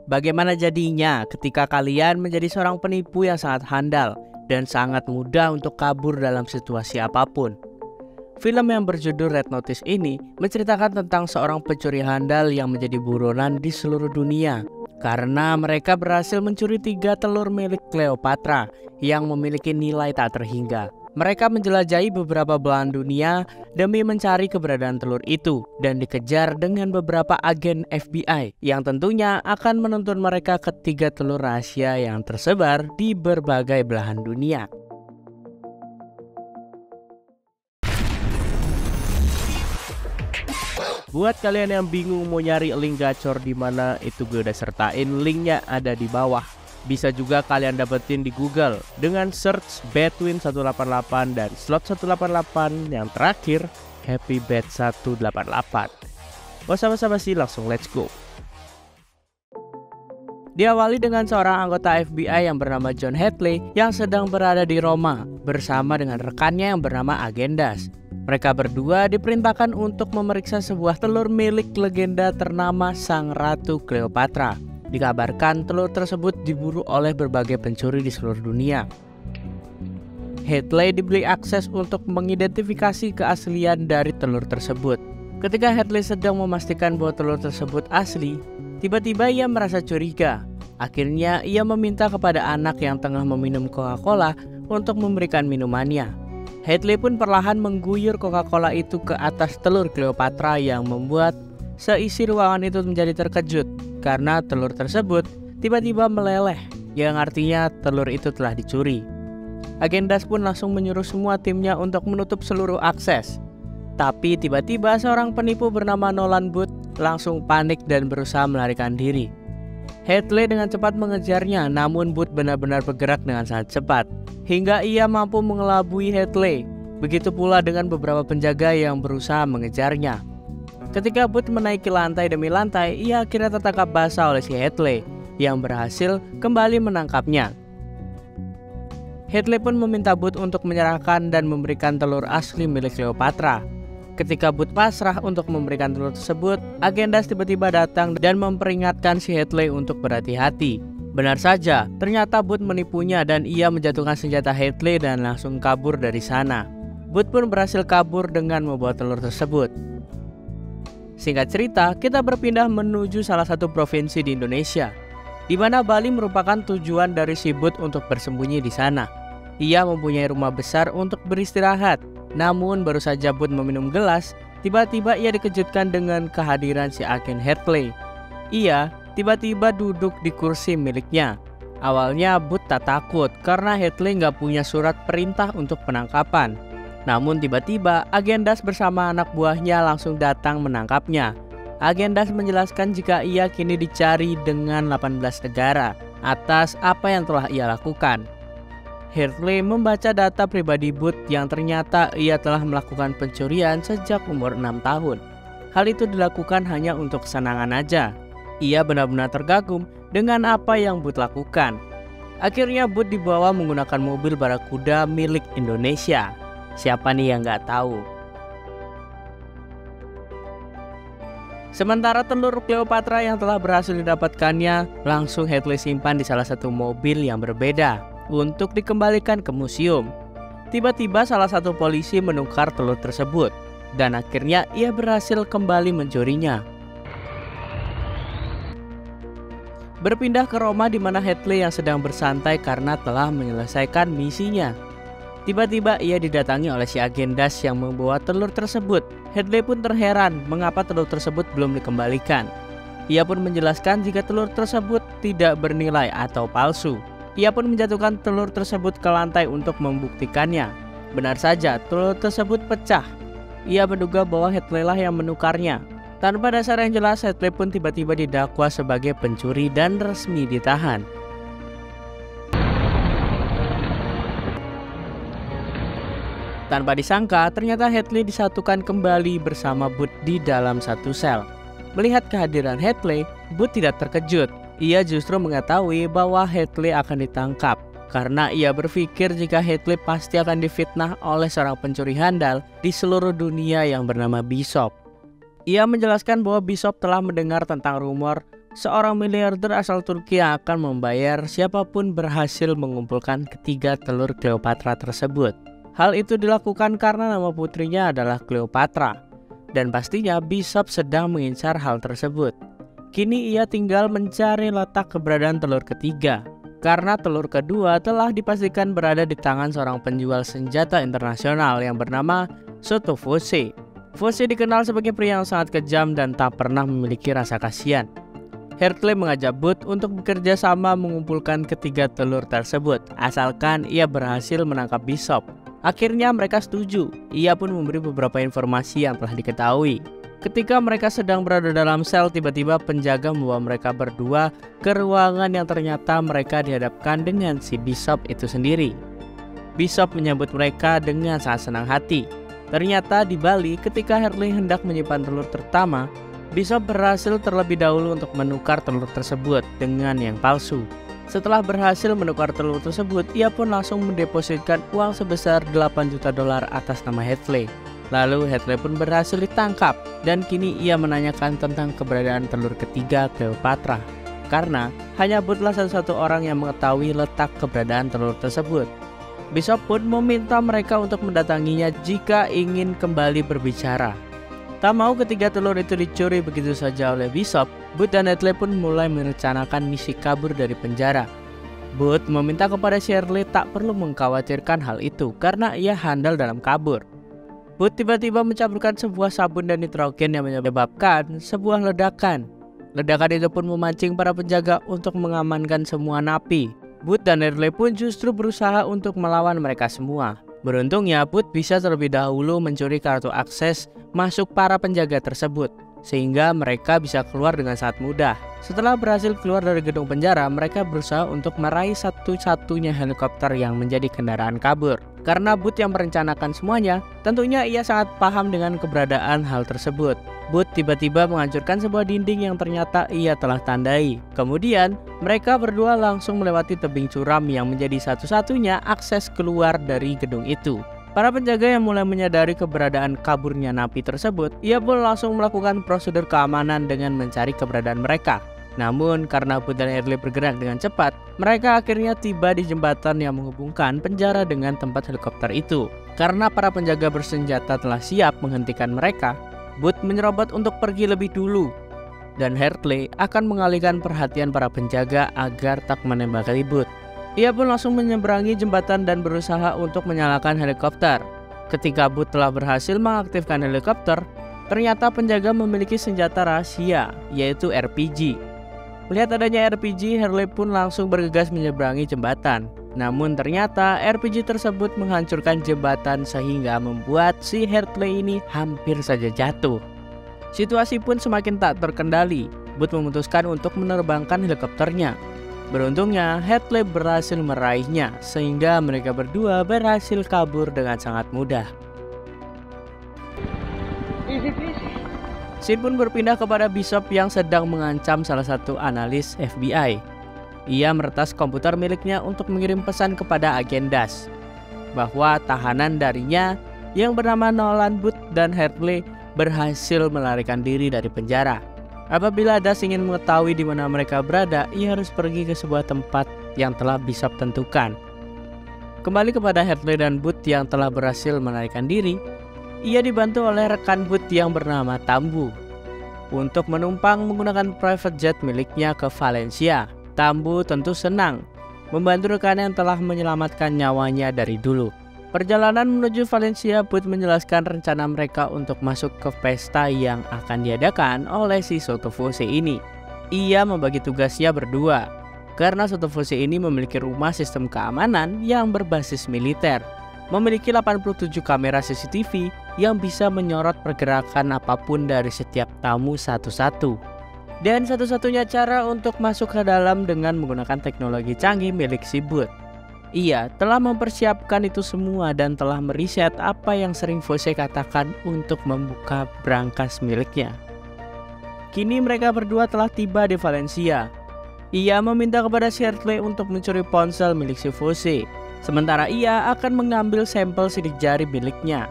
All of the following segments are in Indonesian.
Bagaimana jadinya ketika kalian menjadi seorang penipu yang sangat handal dan sangat mudah untuk kabur dalam situasi apapun? Film yang berjudul Red Notice ini menceritakan tentang seorang pencuri handal yang menjadi buronan di seluruh dunia karena mereka berhasil mencuri 3 telur milik Cleopatra yang memiliki nilai tak terhingga. Mereka menjelajahi beberapa belahan dunia demi mencari keberadaan telur itu dan dikejar dengan beberapa agen FBI yang tentunya akan menuntun mereka ke 3 telur rahasia yang tersebar di berbagai belahan dunia. Buat kalian yang bingung mau nyari link gacor di mana, itu gue udah sertain linknya ada di bawah. Bisa juga kalian dapetin di Google dengan search Betwin 188 dan slot 188 yang terakhir Happy Bet 188. Gak usah basa-basi, langsung let's go. Diawali dengan seorang anggota FBI yang bernama John Hadley yang sedang berada di Roma bersama dengan rekannya yang bernama Agendas. Mereka berdua diperintahkan untuk memeriksa sebuah telur milik legenda ternama Sang Ratu Cleopatra. Dikabarkan telur tersebut diburu oleh berbagai pencuri di seluruh dunia. Hadley diberi akses untuk mengidentifikasi keaslian dari telur tersebut. Ketika Hadley sedang memastikan bahwa telur tersebut asli, tiba-tiba ia merasa curiga. Akhirnya ia meminta kepada anak yang tengah meminum Coca-Cola untuk memberikan minumannya. Hadley pun perlahan mengguyur Coca-Cola itu ke atas telur Cleopatra yang membuat seisi ruangan itu menjadi terkejut karena telur tersebut tiba-tiba meleleh, yang artinya telur itu telah dicuri. Agendas pun langsung menyuruh semua timnya untuk menutup seluruh akses. Tapi tiba-tiba seorang penipu bernama Nolan Booth langsung panik dan berusaha melarikan diri. Hadley dengan cepat mengejarnya, namun Booth benar-benar bergerak dengan sangat cepat hingga ia mampu mengelabui Hadley. Begitu pula dengan beberapa penjaga yang berusaha mengejarnya. Ketika Booth menaiki lantai demi lantai, ia akhirnya tertangkap basah oleh si Hadley yang berhasil kembali menangkapnya. Hadley pun meminta Booth untuk menyerahkan dan memberikan telur asli milik Cleopatra. Ketika Booth pasrah untuk memberikan telur tersebut, Agendas tiba-tiba datang dan memperingatkan si Hadley untuk berhati-hati. Benar saja, ternyata Booth menipunya dan ia menjatuhkan senjata Hadley dan langsung kabur dari sana. Booth pun berhasil kabur dengan membawa telur tersebut. Singkat cerita, kita berpindah menuju salah satu provinsi di Indonesia, di mana Bali merupakan tujuan dari si Booth untuk bersembunyi di sana. Ia mempunyai rumah besar untuk beristirahat, namun baru saja Booth meminum gelas, tiba-tiba ia dikejutkan dengan kehadiran si agen Hadley. Ia tiba-tiba duduk di kursi miliknya. Awalnya Booth tak takut karena Hadley nggak punya surat perintah untuk penangkapan. Namun tiba-tiba Agendas bersama anak buahnya langsung datang menangkapnya. Agendas menjelaskan jika ia kini dicari dengan 18 negara atas apa yang telah ia lakukan. Hadley membaca data pribadi Booth yang ternyata ia telah melakukan pencurian sejak umur 6 tahun. Hal itu dilakukan hanya untuk kesenangan aja. Ia benar-benar tergagum dengan apa yang Booth lakukan. Akhirnya Booth dibawa menggunakan mobil barakuda milik Indonesia. Siapa nih yang nggak tahu? Sementara telur Cleopatra yang telah berhasil didapatkannya langsung Hadley simpan di salah satu mobil yang berbeda untuk dikembalikan ke museum. Tiba-tiba salah satu polisi menukar telur tersebut dan akhirnya ia berhasil kembali mencurinya. Berpindah ke Roma di mana Hadley yang sedang bersantai karena telah menyelesaikan misinya. Tiba-tiba ia didatangi oleh si Agendas yang membawa telur tersebut. Hadley pun terheran mengapa telur tersebut belum dikembalikan. Ia pun menjelaskan jika telur tersebut tidak bernilai atau palsu. Ia pun menjatuhkan telur tersebut ke lantai untuk membuktikannya. Benar saja, telur tersebut pecah. Ia menduga bahwa Hadley lah yang menukarnya. Tanpa dasar yang jelas, Hadley pun tiba-tiba didakwa sebagai pencuri dan resmi ditahan. Tanpa disangka, ternyata Hadley disatukan kembali bersama Booth di dalam satu sel. Melihat kehadiran Hadley, Booth tidak terkejut. Ia justru mengetahui bahwa Hadley akan ditangkap karena ia berpikir jika Hadley pasti akan difitnah oleh seorang pencuri handal di seluruh dunia yang bernama Bishop. Ia menjelaskan bahwa Bishop telah mendengar tentang rumor seorang miliarder asal Turki yang akan membayar siapapun berhasil mengumpulkan ketiga telur Cleopatra tersebut. Hal itu dilakukan karena nama putrinya adalah Cleopatra, dan pastinya Bishop sedang mengincar hal tersebut. Kini ia tinggal mencari letak keberadaan telur ketiga, karena telur kedua telah dipastikan berada di tangan seorang penjual senjata internasional yang bernama Sotto Voce. Voce dikenal sebagai pria yang sangat kejam dan tak pernah memiliki rasa kasihan. Hartley mengajak Booth untuk bekerja sama mengumpulkan ketiga telur tersebut, asalkan ia berhasil menangkap Bishop. Akhirnya mereka setuju. Ia pun memberi beberapa informasi yang telah diketahui. Ketika mereka sedang berada dalam sel, tiba-tiba penjaga membawa mereka berdua ke ruangan yang ternyata mereka dihadapkan dengan si Bishop itu sendiri. Bishop menyambut mereka dengan sangat senang hati. Ternyata di Bali, ketika Hartley hendak menyimpan telur pertama, Bishop berhasil terlebih dahulu untuk menukar telur tersebut dengan yang palsu. Setelah berhasil menukar telur tersebut, ia pun langsung mendepositkan uang sebesar $8 juta atas nama Hartley. Lalu Hartley pun berhasil ditangkap, dan kini ia menanyakan tentang keberadaan telur ketiga Cleopatra. Karena hanya Boothlah satu-satu orang yang mengetahui letak keberadaan telur tersebut. Bishop pun meminta mereka untuk mendatanginya jika ingin kembali berbicara. Tak mau ketiga telur itu dicuri begitu saja oleh Bishop, Booth dan Hartley pun mulai merencanakan misi kabur dari penjara. Booth meminta kepada Shirley tak perlu mengkhawatirkan hal itu karena ia handal dalam kabur. Booth tiba-tiba mencampurkan sebuah sabun dan nitrogen yang menyebabkan sebuah ledakan. Ledakan itu pun memancing para penjaga untuk mengamankan semua napi. Booth dan Hartley pun justru berusaha untuk melawan mereka semua. Beruntungnya Booth bisa terlebih dahulu mencuri kartu akses masuk para penjaga tersebut, sehingga mereka bisa keluar dengan sangat mudah. Setelah berhasil keluar dari gedung penjara, mereka berusaha untuk meraih satu-satunya helikopter yang menjadi kendaraan kabur. Karena Booth yang merencanakan semuanya, tentunya ia sangat paham dengan keberadaan hal tersebut. Booth tiba-tiba menghancurkan sebuah dinding yang ternyata ia telah tandai. Kemudian, mereka berdua langsung melewati tebing curam yang menjadi satu-satunya akses keluar dari gedung itu. Para penjaga yang mulai menyadari keberadaan kaburnya napi tersebut, ia pun langsung melakukan prosedur keamanan dengan mencari keberadaan mereka. Namun, karena Booth dan Hartley bergerak dengan cepat, mereka akhirnya tiba di jembatan yang menghubungkan penjara dengan tempat helikopter itu. Karena para penjaga bersenjata telah siap menghentikan mereka, Booth menyerobot untuk pergi lebih dulu, dan Hartley akan mengalihkan perhatian para penjaga agar tak menembaki Booth. Ia pun langsung menyeberangi jembatan dan berusaha untuk menyalakan helikopter. Ketika Booth telah berhasil mengaktifkan helikopter, ternyata penjaga memiliki senjata rahasia, yaitu RPG. Melihat adanya RPG, Hartley pun langsung bergegas menyeberangi jembatan. Namun ternyata RPG tersebut menghancurkan jembatan sehingga membuat si Hartley ini hampir saja jatuh. Situasi pun semakin tak terkendali. Booth memutuskan untuk menerbangkan helikopternya. Beruntungnya Hartley berhasil meraihnya sehingga mereka berdua berhasil kabur dengan sangat mudah. Scene pun berpindah kepada Bishop yang sedang mengancam salah satu analis FBI. Ia meretas komputer miliknya untuk mengirim pesan kepada agen Das bahwa tahanan darinya yang bernama Nolan Booth dan Hartley berhasil melarikan diri dari penjara. Apabila Das ingin mengetahui di mana mereka berada, ia harus pergi ke sebuah tempat yang telah Bishop tentukan. Kembali kepada Hartley dan Booth yang telah berhasil melarikan diri, ia dibantu oleh rekan Booth yang bernama Tambu untuk menumpang menggunakan private jet miliknya ke Valencia. Tambu tentu senang membantu rekan yang telah menyelamatkan nyawanya dari dulu. Perjalanan menuju Valencia, Booth menjelaskan rencana mereka untuk masuk ke pesta yang akan diadakan oleh si Sotto Voce ini. Ia membagi tugasnya berdua, karena Sotto Voce ini memiliki rumah sistem keamanan yang berbasis militer, memiliki 87 kamera CCTV yang bisa menyorot pergerakan apapun dari setiap tamu satu-satu. Dan satu-satunya cara untuk masuk ke dalam dengan menggunakan teknologi canggih milik si Booth. Ia telah mempersiapkan itu semua dan telah meriset apa yang sering Voce katakan untuk membuka brankas miliknya. Kini mereka berdua telah tiba di Valencia. Ia meminta kepada Hartley untuk mencuri ponsel milik si Voce, sementara ia akan mengambil sampel sidik jari miliknya.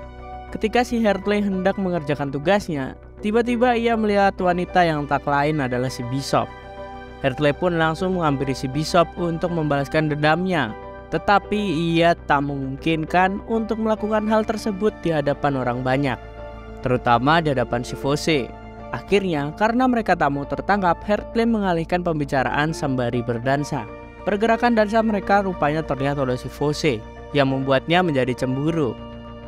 Ketika si Hartley hendak mengerjakan tugasnya, Tiba-tiba ia melihat wanita yang tak lain adalah si Bishop. Hartley pun langsung menghampiri si Bishop untuk membalaskan dendamnya. Tetapi ia tak memungkinkan untuk melakukan hal tersebut di hadapan orang banyak, terutama di hadapan si Fosse. Akhirnya, karena mereka tak mau tertangkap, Hartley mengalihkan pembicaraan sembari berdansa. Pergerakan dansa mereka rupanya terlihat oleh si Fosse, yang membuatnya menjadi cemburu.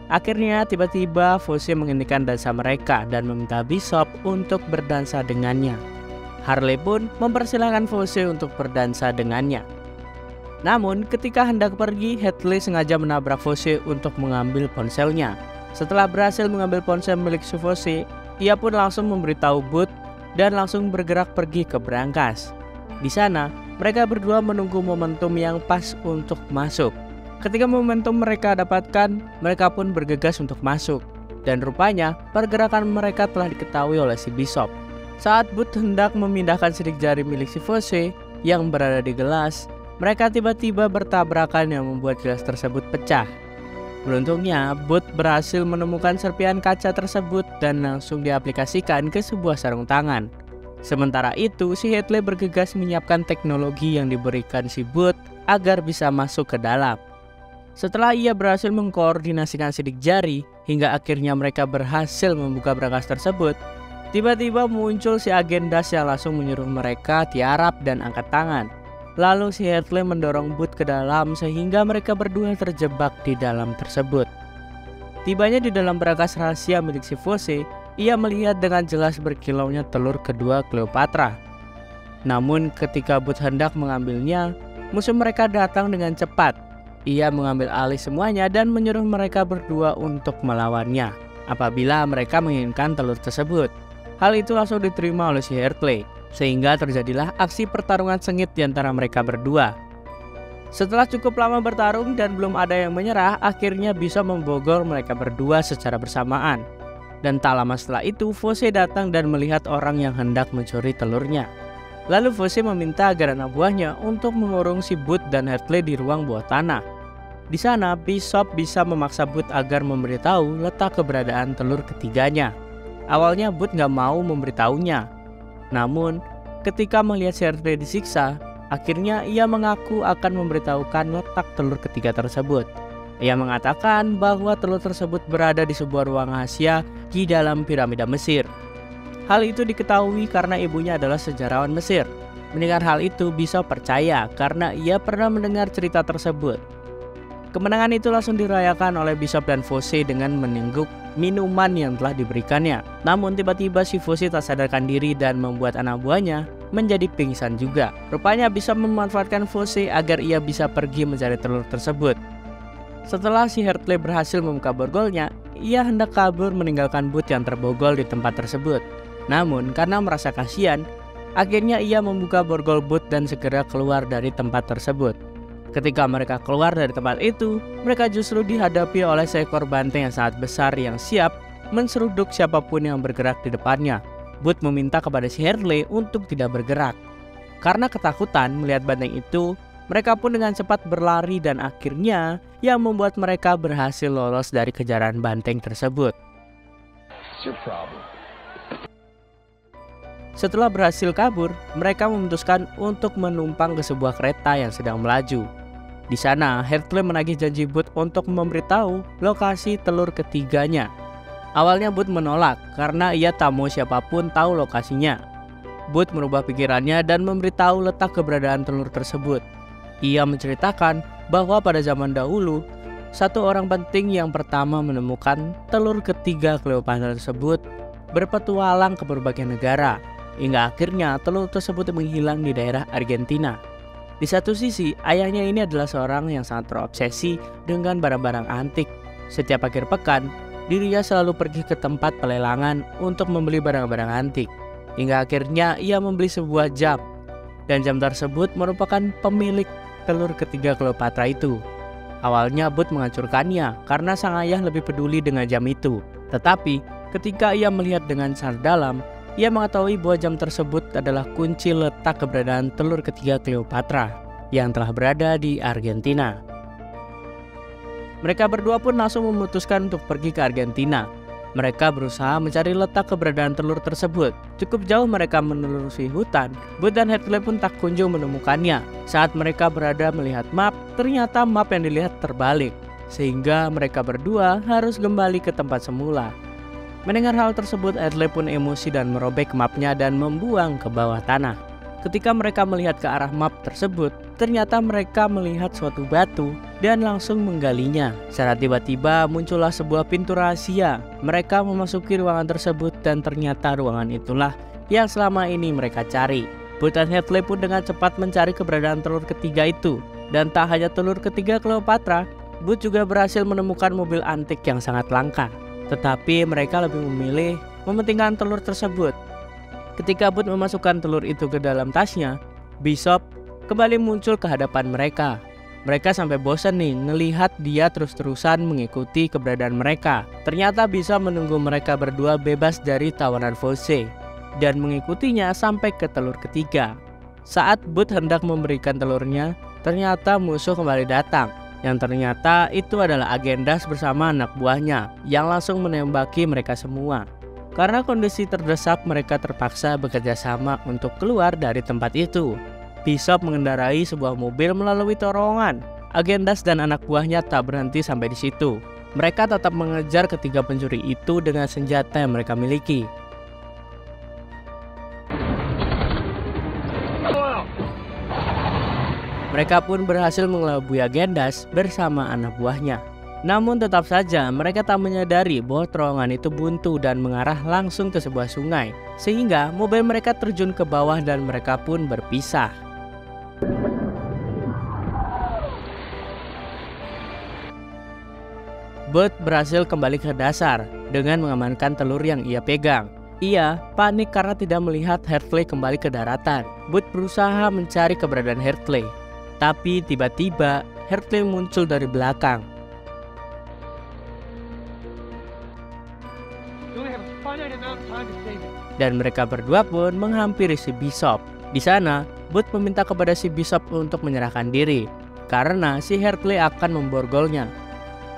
Akhirnya tiba-tiba Fosse menghentikan dansa mereka dan meminta Bishop untuk berdansa dengannya. Hartley pun mempersilahkan Fosse untuk berdansa dengannya. Namun ketika hendak pergi, Hartley sengaja menabrak Fosse untuk mengambil ponselnya. Setelah berhasil mengambil ponsel milik si Fosse, ia pun langsung memberitahu Booth dan langsung bergerak pergi ke brankas. Di sana, mereka berdua menunggu momentum yang pas untuk masuk. Ketika momentum mereka dapatkan, mereka pun bergegas untuk masuk. Dan rupanya, pergerakan mereka telah diketahui oleh si Bishop. Saat Booth hendak memindahkan sidik jari milik si Fosse yang berada di gelas, mereka tiba-tiba bertabrakan yang membuat gelas tersebut pecah. Beruntungnya, Booth berhasil menemukan serpihan kaca tersebut dan langsung diaplikasikan ke sebuah sarung tangan. Sementara itu, si Hartley bergegas menyiapkan teknologi yang diberikan si Booth agar bisa masuk ke dalam. Setelah ia berhasil mengkoordinasikan sidik jari hingga akhirnya mereka berhasil membuka brankas tersebut, tiba-tiba muncul si agen Das yang langsung menyuruh mereka tiarap dan angkat tangan. Lalu si Hartley mendorong Booth ke dalam sehingga mereka berdua terjebak di dalam tersebut. Tibanya di dalam brankas rahasia milik si Fosse, ia melihat dengan jelas berkilaunya telur kedua Cleopatra. Namun ketika Booth hendak mengambilnya, musuh mereka datang dengan cepat. Ia mengambil alih semuanya dan menyuruh mereka berdua untuk melawannya apabila mereka menginginkan telur tersebut. Hal itu langsung diterima oleh si Hartley, sehingga terjadilah aksi pertarungan sengit di antara mereka berdua. Setelah cukup lama bertarung dan belum ada yang menyerah, akhirnya bisa membogor mereka berdua secara bersamaan. Dan tak lama setelah itu, Fosse datang dan melihat orang yang hendak mencuri telurnya. Lalu Fosse meminta agar anak buahnya untuk mengurung si Booth dan Hartley di ruang bawah tanah. Di sana, Bishop bisa memaksa Booth agar memberitahu letak keberadaan telur ketiganya. Awalnya Booth gak mau memberitahunya. Namun, ketika melihat si Hartley disiksa, akhirnya ia mengaku akan memberitahukan letak telur ketiga tersebut. Ia mengatakan bahwa telur tersebut berada di sebuah ruang rahasia di dalam piramida Mesir. Hal itu diketahui karena ibunya adalah sejarawan Mesir. Mendengar hal itu, Bishop percaya karena ia pernah mendengar cerita tersebut. Kemenangan itu langsung dirayakan oleh Bishop dan Fosse dengan menengguk minuman yang telah diberikannya. Namun tiba-tiba si Fosse tak sadarkan diri dan membuat anak buahnya menjadi pingsan juga. Rupanya Bishop memanfaatkan Fosse agar ia bisa pergi mencari telur tersebut. Setelah si Hartley berhasil membuka borgolnya, ia hendak kabur meninggalkan Booth yang terbogol di tempat tersebut. Namun karena merasa kasihan, akhirnya ia membuka borgol Booth dan segera keluar dari tempat tersebut. Ketika mereka keluar dari tempat itu, mereka justru dihadapi oleh seekor banteng yang sangat besar yang siap menseruduk siapapun yang bergerak di depannya. Booth meminta kepada si Hartley untuk tidak bergerak. Karena ketakutan melihat banteng itu, mereka pun dengan cepat berlari dan akhirnya yang membuat mereka berhasil lolos dari kejaran banteng tersebut. Setelah berhasil kabur, mereka memutuskan untuk menumpang ke sebuah kereta yang sedang melaju. Di sana, Hartley menagih janji Booth untuk memberitahu lokasi telur ketiganya. Awalnya Booth menolak karena ia tak mau siapapun tahu lokasinya. Booth merubah pikirannya dan memberitahu letak keberadaan telur tersebut. Ia menceritakan bahwa pada zaman dahulu, satu orang penting yang pertama menemukan telur ketiga Cleopatra tersebut berpetualang ke berbagai negara, hingga akhirnya telur tersebut menghilang di daerah Argentina. Di satu sisi, ayahnya ini adalah seorang yang sangat terobsesi dengan barang-barang antik. Setiap akhir pekan, dirinya selalu pergi ke tempat pelelangan untuk membeli barang-barang antik. Hingga akhirnya ia membeli sebuah jam, dan jam tersebut merupakan pemilik telur ketiga Cleopatra itu. Awalnya Booth menghancurkannya karena sang ayah lebih peduli dengan jam itu. Tetapi ketika ia melihat dengan sangat dalam, ia mengetahui bahwa jam tersebut adalah kunci letak keberadaan telur ketiga Cleopatra yang telah berada di Argentina. Mereka berdua pun langsung memutuskan untuk pergi ke Argentina. Mereka berusaha mencari letak keberadaan telur tersebut. Cukup jauh mereka menelusuri hutan, Booth dan Hadley pun tak kunjung menemukannya. Saat mereka berada melihat map, ternyata map yang dilihat terbalik, sehingga mereka berdua harus kembali ke tempat semula. Mendengar hal tersebut, Hadley pun emosi dan merobek mapnya dan membuang ke bawah tanah. Ketika mereka melihat ke arah map tersebut, ternyata mereka melihat suatu batu dan langsung menggalinya. Secara tiba-tiba muncullah sebuah pintu rahasia. Mereka memasuki ruangan tersebut dan ternyata ruangan itulah yang selama ini mereka cari. Booth dan Hadley pun dengan cepat mencari keberadaan telur ketiga itu. Dan tak hanya telur ketiga Cleopatra, Booth juga berhasil menemukan mobil antik yang sangat langka. Tetapi mereka lebih memilih mementingkan telur tersebut. Ketika Booth memasukkan telur itu ke dalam tasnya, Bishop kembali muncul ke hadapan mereka. Mereka sampai bosan nih ngelihat dia terus-terusan mengikuti keberadaan mereka. Ternyata bisa menunggu mereka berdua bebas dari tawanan Faucet dan mengikutinya sampai ke telur ketiga. Saat Booth hendak memberikan telurnya, ternyata musuh kembali datang. Yang ternyata itu adalah Agendas bersama anak buahnya yang langsung menembaki mereka semua. Karena kondisi terdesak, mereka terpaksa bekerja sama untuk keluar dari tempat itu. Bishop mengendarai sebuah mobil melalui terowongan. Agendas dan anak buahnya tak berhenti sampai di situ. Mereka tetap mengejar ketiga pencuri itu dengan senjata yang mereka miliki. Mereka pun berhasil mengelabui Agendas bersama anak buahnya. Namun tetap saja mereka tak menyadari bahwa terowongan itu buntu dan mengarah langsung ke sebuah sungai. Sehingga mobil mereka terjun ke bawah dan mereka pun berpisah. Booth berhasil kembali ke dasar dengan mengamankan telur yang ia pegang. Ia panik karena tidak melihat Hadley kembali ke daratan. Booth berusaha mencari keberadaan Hadley. Tapi tiba-tiba Hadley muncul dari belakang. Dan mereka berdua pun menghampiri si Bishop. Di sana, Booth meminta kepada si Bishop untuk menyerahkan diri karena si Hadley akan memborgolnya.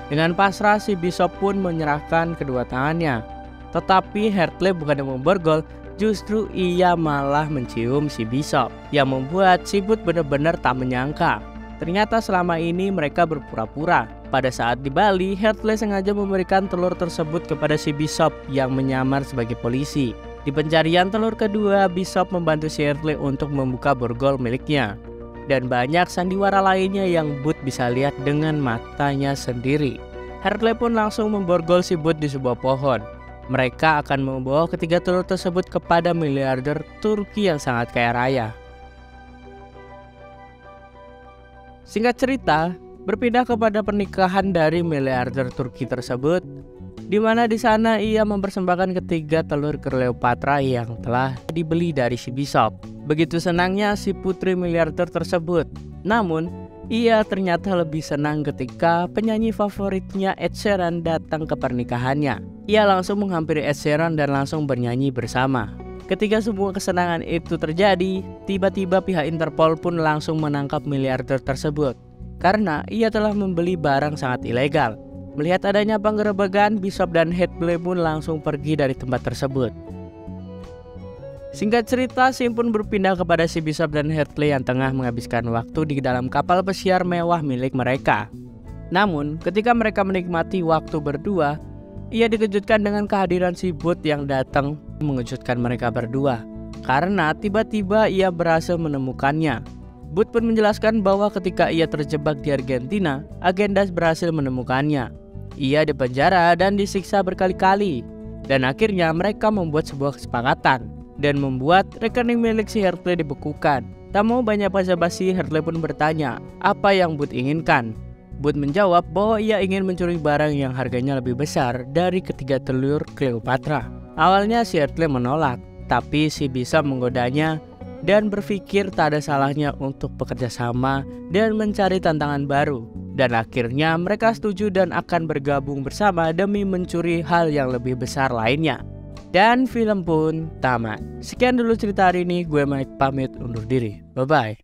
Dengan pasrah, si Bishop pun menyerahkan kedua tangannya. Tetapi Hadley bukan yang memborgol, justru ia malah mencium si Bishop, yang membuat si Booth benar-benar tak menyangka. Ternyata selama ini mereka berpura-pura. Pada saat di Bali, Hadley sengaja memberikan telur tersebut kepada si Bishop yang menyamar sebagai polisi. Di pencarian telur kedua, Bishop membantu si Hadley untuk membuka borgol miliknya. Dan banyak sandiwara lainnya yang Booth bisa lihat dengan matanya sendiri. Hadley pun langsung memborgol si Booth di sebuah pohon. Mereka akan membawa ketiga telur tersebut kepada miliarder Turki yang sangat kaya raya. Singkat cerita, berpindah kepada pernikahan dari miliarder Turki tersebut, di mana di sana ia mempersembahkan ketiga telur Cleopatra yang telah dibeli dari si Bishop. Begitu senangnya si putri miliarder tersebut. Namun, ia ternyata lebih senang ketika penyanyi favoritnya Ed Sheeran datang ke pernikahannya. Ia langsung menghampiri Ed Sheeran dan langsung bernyanyi bersama. Ketika semua kesenangan itu terjadi, tiba-tiba pihak Interpol pun langsung menangkap miliarder tersebut karena ia telah membeli barang sangat ilegal. Melihat adanya penggerebekan, Bishop dan Hadley pun langsung pergi dari tempat tersebut. Singkat cerita, Sim pun berpindah kepada si Bishop dan Hadley yang tengah menghabiskan waktu di dalam kapal pesiar mewah milik mereka. Namun, ketika mereka menikmati waktu berdua, ia dikejutkan dengan kehadiran si Booth yang datang mengejutkan mereka berdua. Karena tiba-tiba ia berhasil menemukannya. Booth pun menjelaskan bahwa ketika ia terjebak di Argentina, Agendas berhasil menemukannya. Ia dipenjara dan disiksa berkali-kali. Dan akhirnya mereka membuat sebuah kesepakatan dan membuat rekening milik si Hadley dibekukan. Tak mau banyak basa-basi, Hadley pun bertanya apa yang Booth inginkan. Booth menjawab bahwa ia ingin mencuri barang yang harganya lebih besar dari ketiga telur Cleopatra. Awalnya si Hadley menolak, tapi si Bishop menggodanya dan berpikir tak ada salahnya untuk bekerja sama dan mencari tantangan baru. Dan akhirnya mereka setuju dan akan bergabung bersama demi mencuri hal yang lebih besar lainnya. Dan film pun tamat. Sekian dulu cerita hari ini, gue Mike pamit undur diri. Bye-bye.